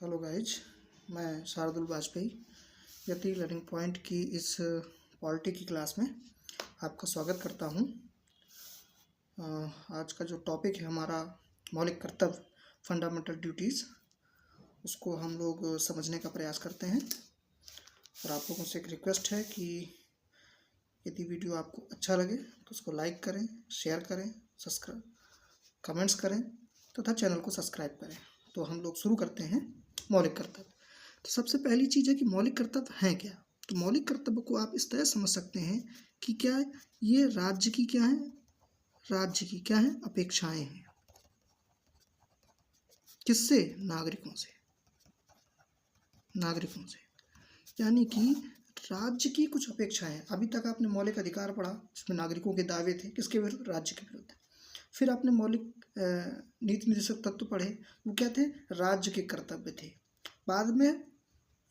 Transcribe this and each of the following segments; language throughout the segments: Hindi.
हेलो गाइज, मैं शार्दुल वाजपेयी यति लर्निंग पॉइंट की इस पॉलिटी की क्लास में आपका स्वागत करता हूं। आज का जो टॉपिक है हमारा मौलिक कर्तव्य, फंडामेंटल ड्यूटीज़, उसको हम लोग समझने का प्रयास करते हैं। और आप लोगों से एक रिक्वेस्ट है कि यदि वीडियो आपको अच्छा लगे तो उसको लाइक करें, शेयर करें, सब्सक्राइब, कमेंट्स करें तथा चैनल को सब्सक्राइब करें। तो हम लोग शुरू करते हैं मौलिक कर्तव्य। तो सबसे पहली चीज़ है कि मौलिक कर्तव्य हैं क्या। तो मौलिक कर्तव्य को आप इस तरह समझ सकते हैं कि क्या है, ये राज्य की क्या है, राज्य की क्या है, अपेक्षाएं हैं। किससे? नागरिकों से। नागरिकों से यानी कि राज्य की कुछ अपेक्षाएं। अभी तक आपने मौलिक अधिकार पढ़ा जिसमें नागरिकों के दावे थे, किसके विरुद्ध? राज्य के विरुद्ध। फिर आपने मौलिक नीति निर्देशक तत्व पढ़े, वो क्या थे? राज्य के कर्तव्य थे। बाद में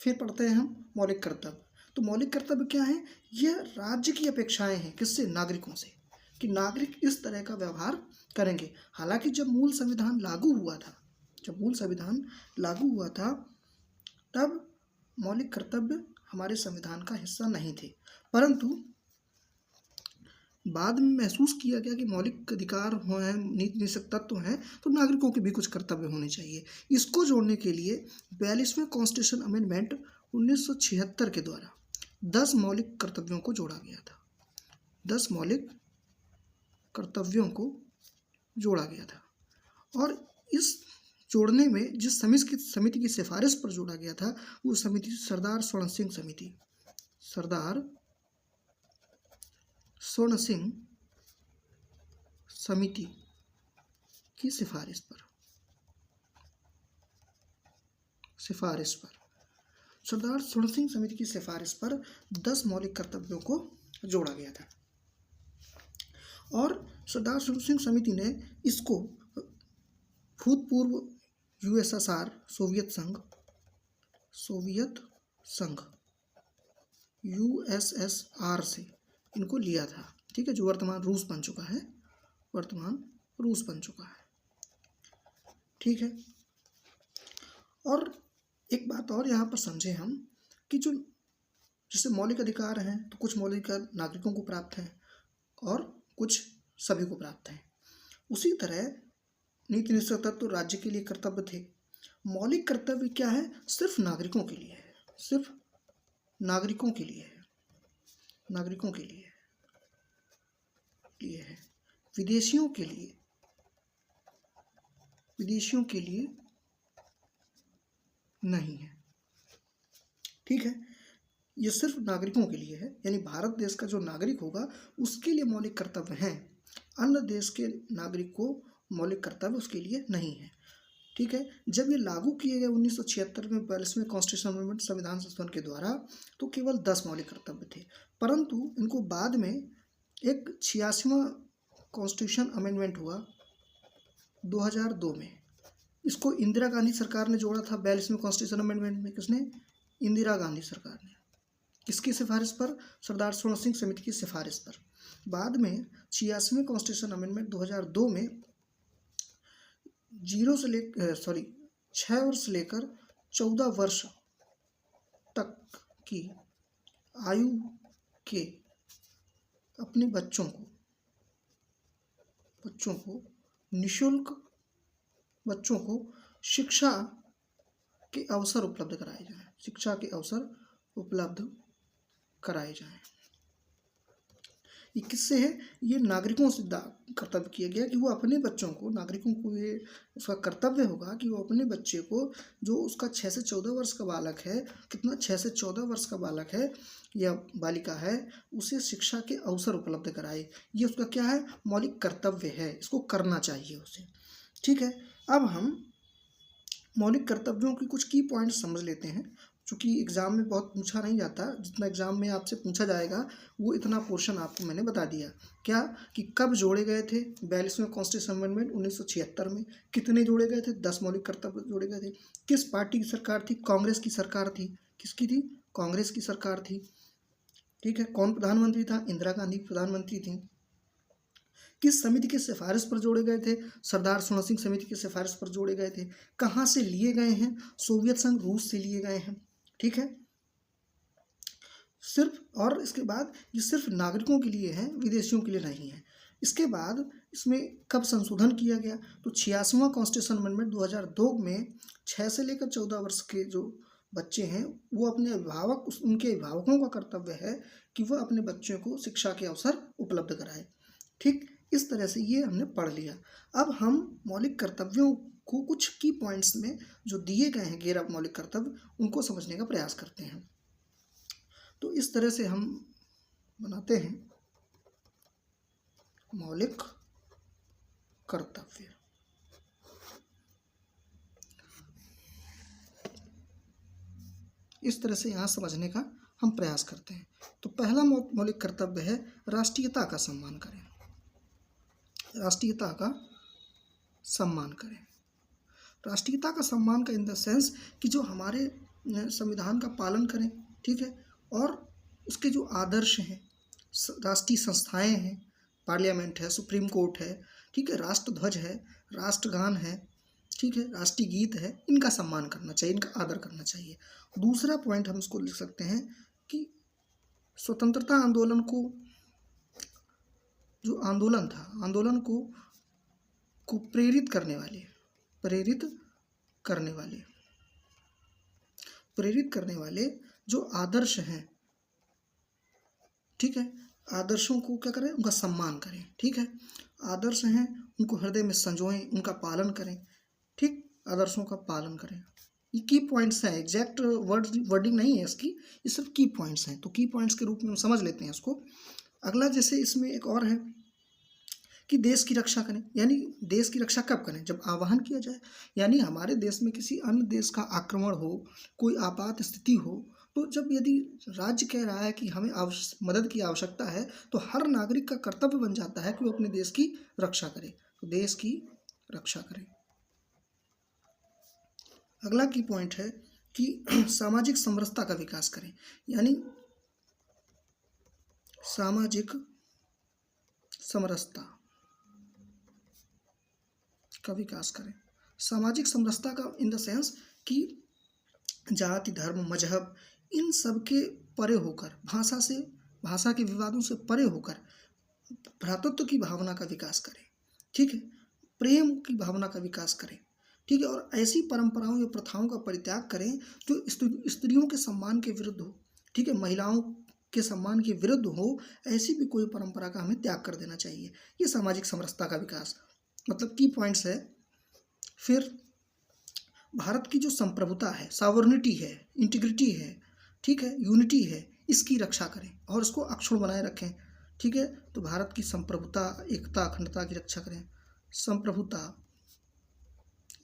फिर पढ़ते हैं हम मौलिक कर्तव्य। तो मौलिक कर्तव्य क्या है? यह राज्य की अपेक्षाएं हैं। किससे? नागरिकों से, कि नागरिक इस तरह का व्यवहार करेंगे। हालांकि जब मूल संविधान लागू हुआ था, तब मौलिक कर्तव्य हमारे संविधान का हिस्सा नहीं थे, परंतु बाद में महसूस किया गया कि मौलिक अधिकार हैं, नीति निर्देशक तत्व हैं, तो नागरिकों के भी कुछ कर्तव्य होने चाहिए। इसको जोड़ने के लिए 42वें कॉन्स्टिट्यूशन अमेंडमेंट 1976 के द्वारा 10 मौलिक कर्तव्यों को जोड़ा गया था। 10 मौलिक कर्तव्यों को जोड़ा गया था। और इस जोड़ने में जिस समिति की सिफारिश पर जोड़ा गया था, वो समिति सरदार स्वर्ण सिंह समिति, सरदार स्वर्ण सिंह समिति की सिफारिश पर सरदार स्वर्ण सिंह समिति की सिफारिश पर 10 मौलिक कर्तव्यों को जोड़ा गया था। और सरदार स्वर्ण सिंह समिति ने इसको भूतपूर्व यूएसएसआर, सोवियत संघ यूएसएसआर से इनको लिया था। ठीक है, जो वर्तमान रूस बन चुका है। ठीक है। और एक बात और यहाँ पर समझे हम कि जो जैसे मौलिक अधिकार हैं, तो कुछ मौलिक अधिकार नागरिकों को प्राप्त हैं और कुछ सभी को प्राप्त हैं। उसी तरह नीति निर्देशक तत्व राज्य के लिए कर्तव्य थे। मौलिक कर्तव्य क्या है? सिर्फ नागरिकों के लिए है, सिर्फ नागरिकों के लिए है, नागरिकों के लिए है। विदेशियों के लिए नहीं है। ठीक है, ये सिर्फ नागरिकों के लिए है, यानी भारत देश का जो नागरिक होगा उसके लिए मौलिक कर्तव्य हैं। अन्य देश के नागरिक को मौलिक कर्तव्य उसके लिए नहीं है। ठीक है, जब ये लागू किए गए 1976 में 42वें कॉन्स्टिट्यूशन अमेंडमेंट, संविधान संशोधन के द्वारा, तो केवल 10 मौलिक कर्तव्य थे, परंतु इनको बाद में एक 86वां कॉन्स्टिट्यूशन अमेंडमेंट हुआ 2002 में। इसको इंदिरा गांधी सरकार ने जोड़ा था 42वें कॉन्स्टिट्यूशन अमेंडमेंट में। किसने? इंदिरा गांधी सरकार ने। किसकी सिफारिश पर? सरदार स्वर्ण सिंह समिति की सिफारिश पर। बाद में 86वें कॉन्स्टिट्यूशन अमेंडमेंट 2002 में 6 वर्ष लेकर 14 वर्ष तक की आयु के अपने बच्चों को निःशुल्क शिक्षा के अवसर उपलब्ध कराए जाएं। ये किससे है? ये नागरिकों से कर्तव्य किया गया कि वो अपने बच्चों को, नागरिकों को ये उसका कर्तव्य होगा कि वो अपने बच्चे को, जो उसका 6 से 14 वर्ष का बालक है, 6 से 14 वर्ष का बालक है या बालिका है, उसे शिक्षा के अवसर उपलब्ध कराए। ये उसका क्या है? मौलिक कर्तव्य है, इसको करना चाहिए उसे। ठीक है, अब हम मौलिक कर्तव्यों की कुछ की पॉइंट समझ लेते हैं, चूँकि एग्ज़ाम में बहुत पूछा नहीं जाता। जितना एग्ज़ाम में आपसे पूछा जाएगा वो इतना पोर्शन आपको मैंने बता दिया। क्या? कि कब जोड़े गए थे 42वें कॉन्स्टिट्यूशन अमेंडमेंट 1976 में? कितने जोड़े गए थे? 10 मौलिक कर्तव्य जोड़े गए थे। किस पार्टी की सरकार थी? कांग्रेस की सरकार थी। किसकी थी? कांग्रेस की सरकार थी। ठीक है, कौन प्रधानमंत्री था? इंदिरा गांधी प्रधानमंत्री थी। किस समिति की सिफारिश पर जोड़े गए थे? सरदार सुरन सिंह समिति की सिफारिश पर जोड़े गए थे। कहाँ से लिए गए हैं? सोवियत संघ रूस से लिए गए हैं। ठीक है, सिर्फ, और इसके बाद ये सिर्फ नागरिकों के लिए है, विदेशियों के लिए नहीं है। इसके बाद इसमें कब संशोधन किया गया? तो 86वां कॉन्स्टिट्यूशन अमेंडमेंट 2002 में 6 से लेकर 14 वर्ष के जो बच्चे हैं वो अपने अभिभावक, उनके अभिभावकों का कर्तव्य है कि वह अपने बच्चों को शिक्षा के अवसर उपलब्ध कराए। ठीक, इस तरह से ये हमने पढ़ लिया। अब हम मौलिक कर्तव्यों को कुछ की पॉइंट्स में जो दिए गए हैं गैर मौलिक कर्तव्य, उनको समझने का प्रयास करते हैं। तो इस तरह से हम बनाते हैं मौलिक कर्तव्य। इस तरह से यहाँ समझने का हम प्रयास करते हैं। तो पहला मौलिक कर्तव्य है राष्ट्रीयता का सम्मान करें। राष्ट्रीयता का सम्मान करें। राष्ट्रीयता का सम्मान का इन द सेंस कि जो हमारे संविधान का पालन करें, ठीक है, और उसके जो आदर्श हैं, राष्ट्रीय संस्थाएं हैं, पार्लियामेंट है, सुप्रीम कोर्ट है, ठीक है, राष्ट्रध्वज है, राष्ट्रगान है, ठीक है, राष्ट्रीय गीत है, इनका सम्मान करना चाहिए, इनका आदर करना चाहिए। दूसरा पॉइंट हम इसको लिख सकते हैं कि स्वतंत्रता आंदोलन को, जो आंदोलन था, आंदोलन को प्रेरित करने वाले जो आदर्श हैं, ठीक है, आदर्शों को क्या करें? उनका सम्मान करें। ठीक है, आदर्श हैं उनको हृदय में संजोएं, उनका पालन करें। ठीक, आदर्शों का पालन करें। ये की पॉइंट्स हैं, एग्जैक्ट वर्डिंग नहीं है इसकी, ये सिर्फ की पॉइंट्स हैं। तो की पॉइंट्स के रूप में हम समझ लेते हैं इसको। अगला जैसे इसमें एक और है कि देश की रक्षा करें, यानी देश की रक्षा कब करें? जब आह्वान किया जाए, यानी हमारे देश में किसी अन्य देश का आक्रमण हो, कोई आपात स्थिति हो, तो जब यदि राज्य कह रहा है कि हमें मदद की आवश्यकता है, तो हर नागरिक का कर्तव्य बन जाता है कि वो अपने देश की रक्षा करे। तो देश की रक्षा करें। अगला की पॉइंट है कि सामाजिक समरसता का विकास करें, यानी सामाजिक समरसता का विकास करें। सामाजिक समरसता का इन द सेंस कि जाति, धर्म, मजहब, इन सब के परे होकर, भाषा के विवादों से परे होकर भ्रातृत्व की भावना का विकास करें। ठीक है, प्रेम की भावना का विकास करें। ठीक है, और ऐसी परंपराओं या प्रथाओं का परित्याग करें जो स्त्रियों के सम्मान के विरुद्ध हो। ठीक है, महिलाओं के सम्मान के विरुद्ध हो, ऐसी भी कोई परंपरा का हमें त्याग कर देना चाहिए। ये सामाजिक समरसता का विकास मतलब की पॉइंट्स है। फिर भारत की जो संप्रभुता है, सॉवरेनिटी है, इंटीग्रिटी है, ठीक है, यूनिटी है, इसकी रक्षा करें और इसको अक्षुण्ण बनाए रखें। ठीक है, तो भारत की संप्रभुता, एकता, अखंडता की रक्षा करें। संप्रभुता,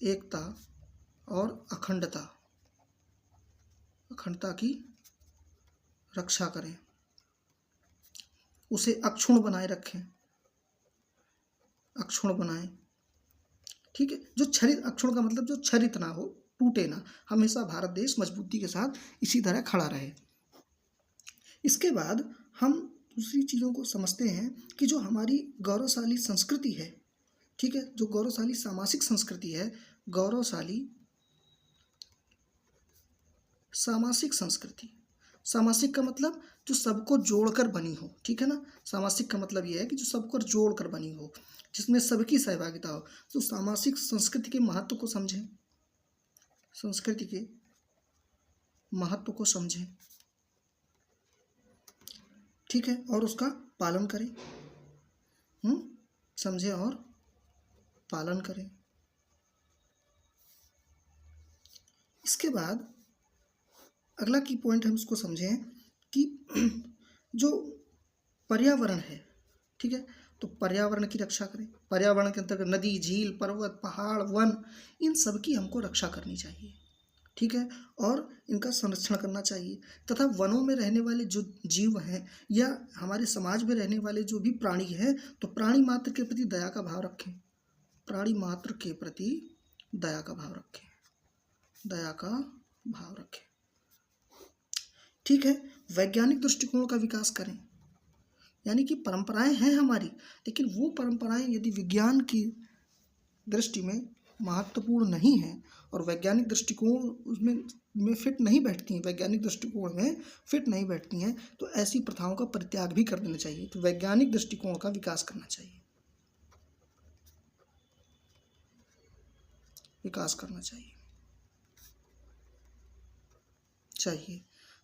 एकता और अखंडता की रक्षा करें, उसे अक्षुण्ण बनाए रखें, अक्षुण्ण बनाएं। ठीक है, जो क्षरित, अक्षुण्ण का मतलब जो क्षरित ना हो, टूटे ना, हमेशा भारत देश मजबूती के साथ इसी तरह खड़ा रहे। इसके बाद हम दूसरी चीज़ों को समझते हैं कि जो हमारी गौरवशाली संस्कृति है, ठीक है, जो गौरवशाली सामाजिक संस्कृति है, गौरवशाली सामाजिक संस्कृति, सामाजिक का मतलब जो सबको जोड़कर बनी हो। ठीक है ना, सामाजिक का मतलब यह है कि जो सबको जोड़कर बनी हो, जिसमें सबकी सहभागिता हो। तो सामाजिक संस्कृति के महत्व को समझें, संस्कृति के महत्व को समझें, ठीक है, और उसका पालन करें। समझें और पालन करें। इसके बाद अगला की पॉइंट हम इसको समझें कि जो पर्यावरण है, ठीक है, तो पर्यावरण की रक्षा करें। पर्यावरण के अंतर्गत नदी, झील, पर्वत, पहाड़, वन, इन सब की हमको रक्षा करनी चाहिए। ठीक है, और इनका संरक्षण करना चाहिए। तथा वनों में रहने वाले जो जीव हैं या हमारे समाज में रहने वाले जो भी प्राणी हैं, तो प्राणी मात्र के प्रति दया का भाव रखें। प्राणी मात्र के प्रति दया का भाव रखें, दया का भाव रखें। ठीक है, वैज्ञानिक दृष्टिकोण का विकास करें। यानी कि परंपराएं हैं हमारी, लेकिन वो परंपराएं यदि विज्ञान की दृष्टि में महत्वपूर्ण नहीं है और वैज्ञानिक दृष्टिकोण उसमें फिट नहीं बैठती हैं, वैज्ञानिक दृष्टिकोण में फिट नहीं बैठती हैं, तो ऐसी प्रथाओं का परित्याग भी कर देना चाहिए। तो वैज्ञानिक दृष्टिकोण का विकास करना चाहिए, विकास करना चाहिए।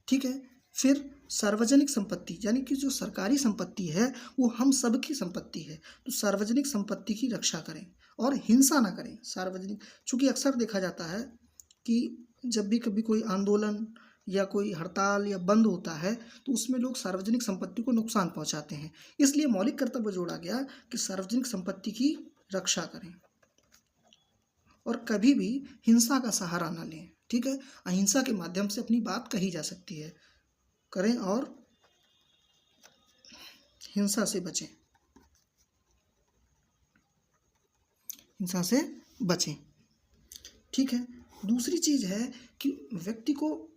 ठीक है। फिर सार्वजनिक संपत्ति, यानी कि जो सरकारी संपत्ति है वो हम सब की संपत्ति है, तो सार्वजनिक संपत्ति की रक्षा करें और हिंसा ना करें। सार्वजनिक, चूँकि अक्सर देखा जाता है कि जब भी कभी कोई आंदोलन या कोई हड़ताल या बंद होता है तो उसमें लोग सार्वजनिक संपत्ति को नुकसान पहुंचाते हैं, इसलिए मौलिक कर्तव्य जोड़ा गया कि सार्वजनिक संपत्ति की रक्षा करें और कभी भी हिंसा का सहारा ना लें। ठीक है। अहिंसा के माध्यम से अपनी बात कही जा सकती है, करें और हिंसा से बचें, हिंसा से बचें। ठीक है। दूसरी चीज़ है कि व्यक्ति को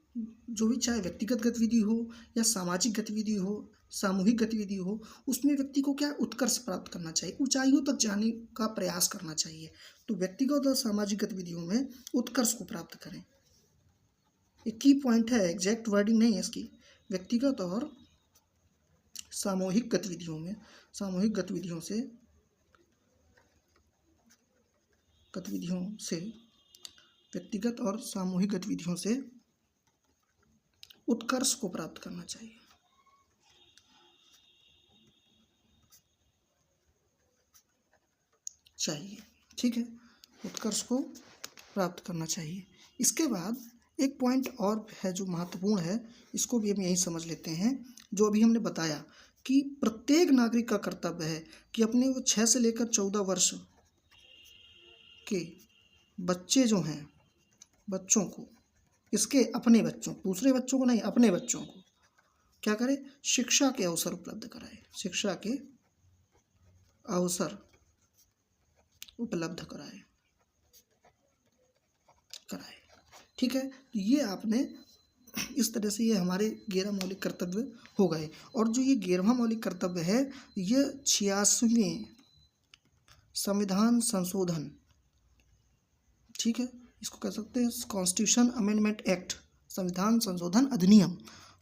जो भी, चाहे व्यक्तिगत गतिविधि हो या सामाजिक गतिविधि हो, सामूहिक गतिविधि हो, उसमें व्यक्ति को क्या उत्कर्ष प्राप्त करना चाहिए, ऊंचाइयों तक जाने का प्रयास करना चाहिए। तो व्यक्तिगत और सामाजिक गतिविधियों में उत्कर्ष को प्राप्त करें। एक की पॉइंट है, एग्जैक्ट वर्डिंग नहीं है इसकी। व्यक्तिगत और सामूहिक गतिविधियों से व्यक्तिगत और सामूहिक गतिविधियों से उत्कर्ष को प्राप्त करना चाहिए। ठीक है। उत्कर्ष को प्राप्त करना चाहिए। इसके बाद एक पॉइंट और है जो महत्वपूर्ण है, इसको भी हम यही समझ लेते हैं। जो अभी हमने बताया कि प्रत्येक नागरिक का कर्तव्य है कि अपने वो 6 से लेकर 14 वर्ष के बच्चे जो हैं, बच्चों को, इसके अपने बच्चों, दूसरे बच्चों को नहीं, अपने बच्चों को क्या करें, शिक्षा के अवसर उपलब्ध कराए, शिक्षा के अवसर उपलब्ध कराए। ठीक है। ये आपने इस तरह से, ये हमारे 11 मौलिक कर्तव्य हो गए। और जो ये 11वां मौलिक कर्तव्य है, ये 86वें संविधान संशोधन, ठीक है, इसको कह सकते हैं कॉन्स्टिट्यूशन अमेंडमेंट एक्ट, संविधान संशोधन अधिनियम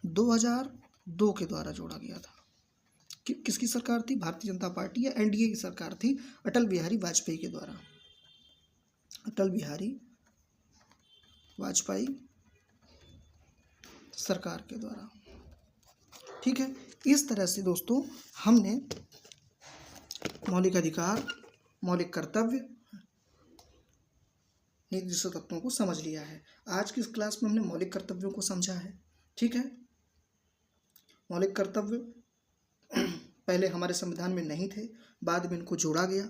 2002 के द्वारा जोड़ा गया था। किसकी सरकार थी? भारतीय जनता पार्टी या एनडीए की सरकार थी, अटल बिहारी वाजपेयी के द्वारा, अटल बिहारी वाजपेयी सरकार के द्वारा। ठीक है। इस तरह से दोस्तों हमने मौलिक अधिकार, मौलिक कर्तव्य, निर्दिष्ट तत्वों को समझ लिया है। आज की इस क्लास में हमने मौलिक कर्तव्यों को समझा है। ठीक है। मौलिक कर्तव्य पहले हमारे संविधान में नहीं थे, बाद में इनको जोड़ा गया।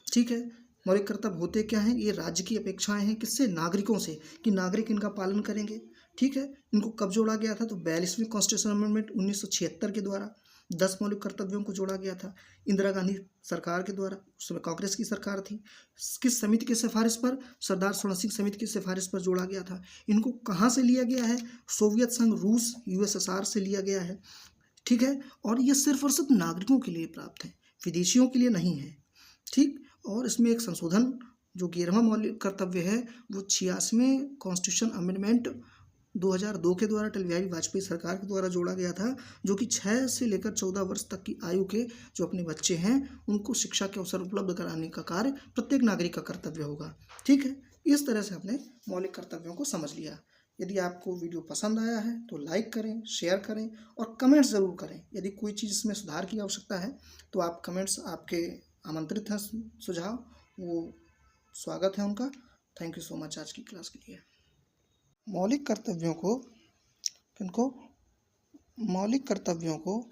ठीक है। मौलिक कर्तव्य होते क्या हैं? ये राज्य की अपेक्षाएं हैं, किससे? नागरिकों से, कि नागरिक इनका पालन करेंगे। ठीक है। इनको कब जोड़ा गया था? तो 42वें कॉन्स्टिट्यूशन अमेंडमेंट 1976 के द्वारा 10 मौलिक कर्तव्यों को जोड़ा गया था, इंदिरा गांधी सरकार के द्वारा, उस समय कांग्रेस की सरकार थी। किस समिति की सिफारिश पर? सरदार स्वर्ण सिंह समिति की सिफारिश पर जोड़ा गया था। इनको कहाँ से लिया गया है? सोवियत संघ, रूस, यूएसएसआर से लिया गया है। ठीक है। और ये सिर्फ और सिर्फ नागरिकों के लिए प्राप्त है, विदेशियों के लिए नहीं है। ठीक। और इसमें एक संशोधन, जो 11वां मौलिक कर्तव्य है, वो 86वें कॉन्स्टिट्यूशन अमेंडमेंट 2002 के द्वारा अटल बिहारी वाजपेयी सरकार के द्वारा जोड़ा गया था, जो कि 6 से लेकर 14 वर्ष तक की आयु के जो अपने बच्चे हैं उनको शिक्षा के अवसर उपलब्ध कराने का कार्य प्रत्येक नागरिक का कर्तव्य होगा। ठीक है। इस तरह से हमने मौलिक कर्तव्यों को समझ लिया। यदि आपको वीडियो पसंद आया है तो लाइक करें, शेयर करें और कमेंट्स ज़रूर करें। यदि कोई चीज़ इसमें सुधार की आवश्यकता है तो आप कमेंट्स, आपके आमंत्रित हैं सुझाव, वो स्वागत है उनका। थैंक यू सो मच आज की क्लास के लिए। मौलिक कर्तव्यों को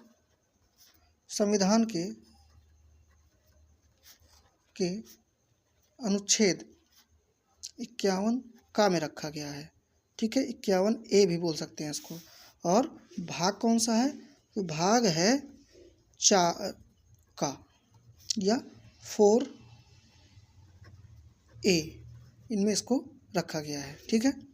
संविधान के अनुच्छेद 51 का में रखा गया है। ठीक है। 51A भी बोल सकते हैं इसको। और भाग कौन सा है? तो भाग है 4 का या 4A, इनमें इसको रखा गया है। ठीक है।